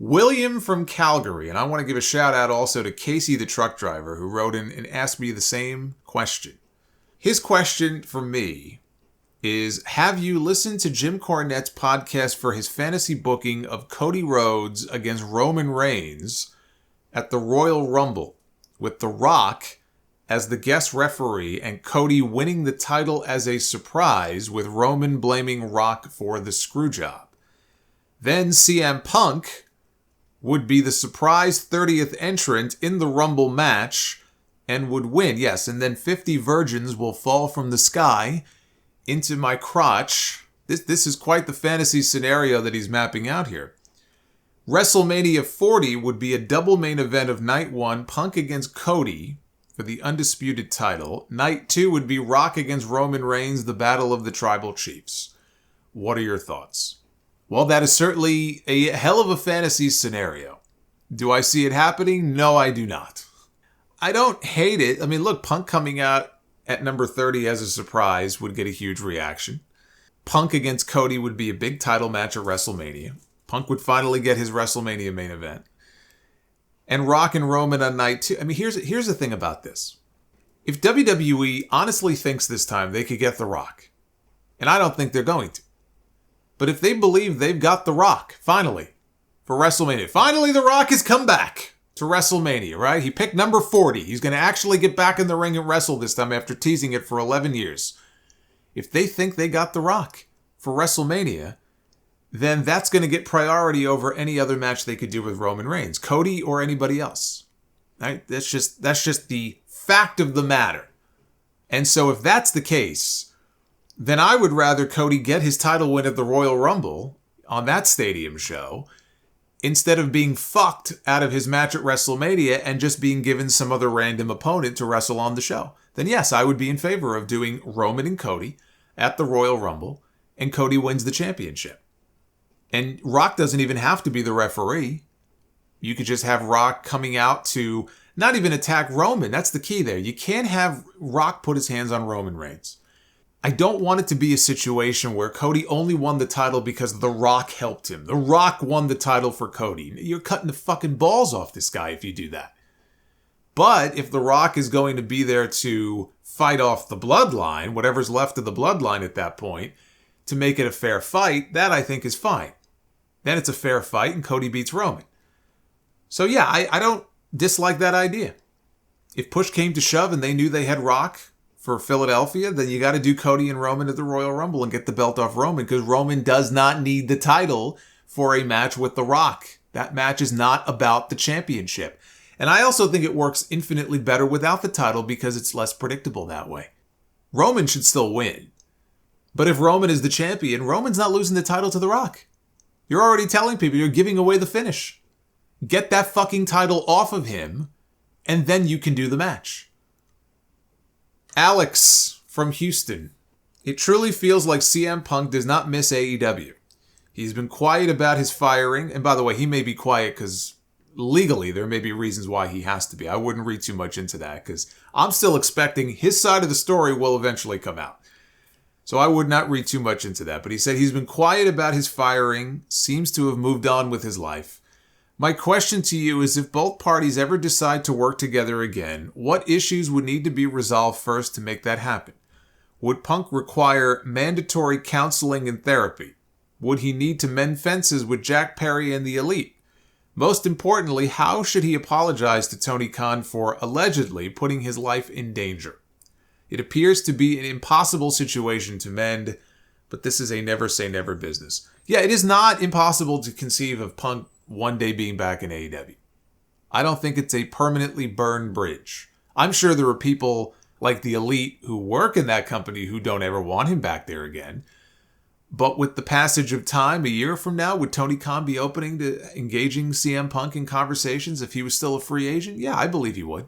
William from Calgary, and I want to give a shout out also to Casey the truck driver who wrote in and asked me the same question. His question for me is, have you listened to Jim Cornette's podcast for his fantasy booking of Cody Rhodes against Roman Reigns at the Royal Rumble with The Rock as the guest referee and Cody winning the title as a surprise with Roman blaming Rock for the screwjob? Then CM Punk would be the surprise 30th entrant in the Rumble match and would win. Yes, and then 50 virgins will fall from the sky into my crotch. This is quite the fantasy scenario that he's mapping out here. WrestleMania 40 would be a double main event of Night 1, Punk against Cody for the undisputed title. Night 2 would be Rock against Roman Reigns, the Battle of the Tribal Chiefs. What are your thoughts? Well, that is certainly a hell of a fantasy scenario. Do I see it happening? No, I do not. I don't hate it. I mean, look, Punk coming out at number 30 as a surprise would get a huge reaction. Punk against Cody would be a big title match at WrestleMania. Punk would finally get his WrestleMania main event. And Rock and Roman on night 2. I mean, here's the thing about this. If WWE honestly thinks this time they could get The Rock, and I don't think they're going to, but if they believe they've got The Rock, finally, for WrestleMania, finally The Rock has come back to WrestleMania, right? He picked number 40. He's going to actually get back in the ring and wrestle this time after teasing it for 11 years. If they think they got The Rock for WrestleMania, then that's going to get priority over any other match they could do with Roman Reigns, Cody, or anybody else. Right? That's just the fact of the matter. And so if that's the case, then I would rather Cody get his title win at the Royal Rumble on that stadium show instead of being fucked out of his match at WrestleMania and just being given some other random opponent to wrestle on the show. Then yes, I would be in favor of doing Roman and Cody at the Royal Rumble, and Cody wins the championship. And Rock doesn't even have to be the referee. You could just have Rock coming out to not even attack Roman. That's the key there. You can't have Rock put his hands on Roman Reigns. I don't want it to be a situation where Cody only won the title because The Rock helped him. The Rock won the title for Cody. You're cutting the fucking balls off this guy if you do that. But if The Rock is going to be there to fight off the bloodline, whatever's left of the bloodline at that point, to make it a fair fight, that I think is fine. Then it's a fair fight and Cody beats Roman. So yeah, I don't dislike that idea. If push came to shove and they knew they had Rock for Philadelphia, then you got to do Cody and Roman at the Royal Rumble and get the belt off Roman, because Roman does not need the title for a match with The Rock. That match is not about the championship. And I also think it works infinitely better without the title because it's less predictable that way. Roman should still win. But if Roman is the champion, Roman's not losing the title to The Rock. You're already telling people you're giving away the finish. Get that fucking title off of him, and then you can do the match. Alex from Houston. It truly feels like CM Punk does not miss AEW. He's been quiet about his firing, and by the way, he may be quiet because legally there may be reasons why he has to be. I wouldn't read too much into that because I'm still expecting his side of the story will eventually come out. So I would not read too much into that. But he said he's been quiet about his firing, seems to have moved on with his life. My question to you is, if both parties ever decide to work together again, what issues would need to be resolved first to make that happen? Would Punk require mandatory counseling and therapy? Would he need to mend fences with Jack Perry and the Elite? Most importantly, how should he apologize to Tony Khan for allegedly putting his life in danger? It appears to be an impossible situation to mend, but this is a never say never business. Yeah, it is not impossible to conceive of Punk one day being back in AEW. I don't think it's a permanently burned bridge. I'm sure there are people like the Elite who work in that company who don't ever want him back there again. But with the passage of time, a year from now, would Tony Khan be opening to engaging CM Punk in conversations if he was still a free agent? Yeah, I believe he would.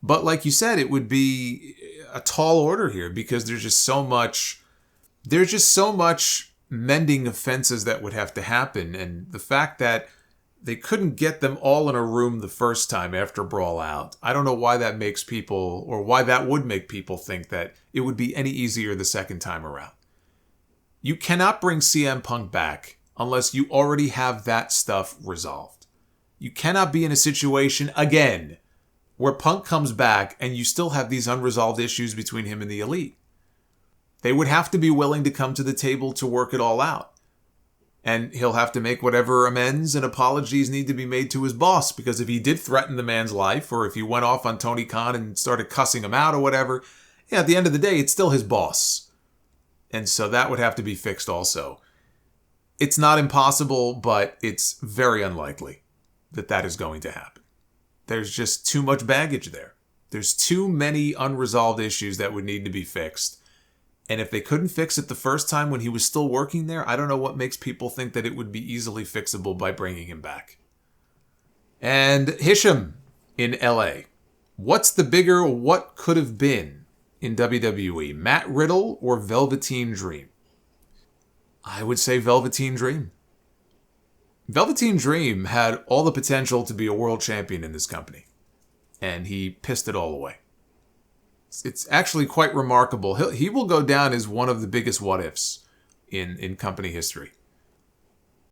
But like you said, it would be a tall order here because there's just so much mending of fences that would have to happen. And the fact that they couldn't get them all in a room the first time after Brawl Out, I don't know why that makes people, or why that would make people think that it would be any easier the second time around. You cannot bring CM Punk back unless you already have that stuff resolved. You cannot be in a situation, again, where Punk comes back and you still have these unresolved issues between him and the Elite. They would have to be willing to come to the table to work it all out. And he'll have to make whatever amends and apologies need to be made to his boss, because if he did threaten the man's life, or if he went off on Tony Khan and started cussing him out or whatever, yeah, at the end of the day, it's still his boss. And so that would have to be fixed also. It's not impossible, but it's very unlikely that that is going to happen. There's just too much baggage there. There's too many unresolved issues that would need to be fixed. And if they couldn't fix it the first time when he was still working there, I don't know what makes people think that it would be easily fixable by bringing him back. And Hisham in LA. What's the bigger what could have been in WWE? Matt Riddle or Velveteen Dream? I would say Velveteen Dream. Velveteen Dream had all the potential to be a world champion in this company. And he pissed it all away. It's actually quite remarkable. He will go down as one of the biggest what-ifs in company history.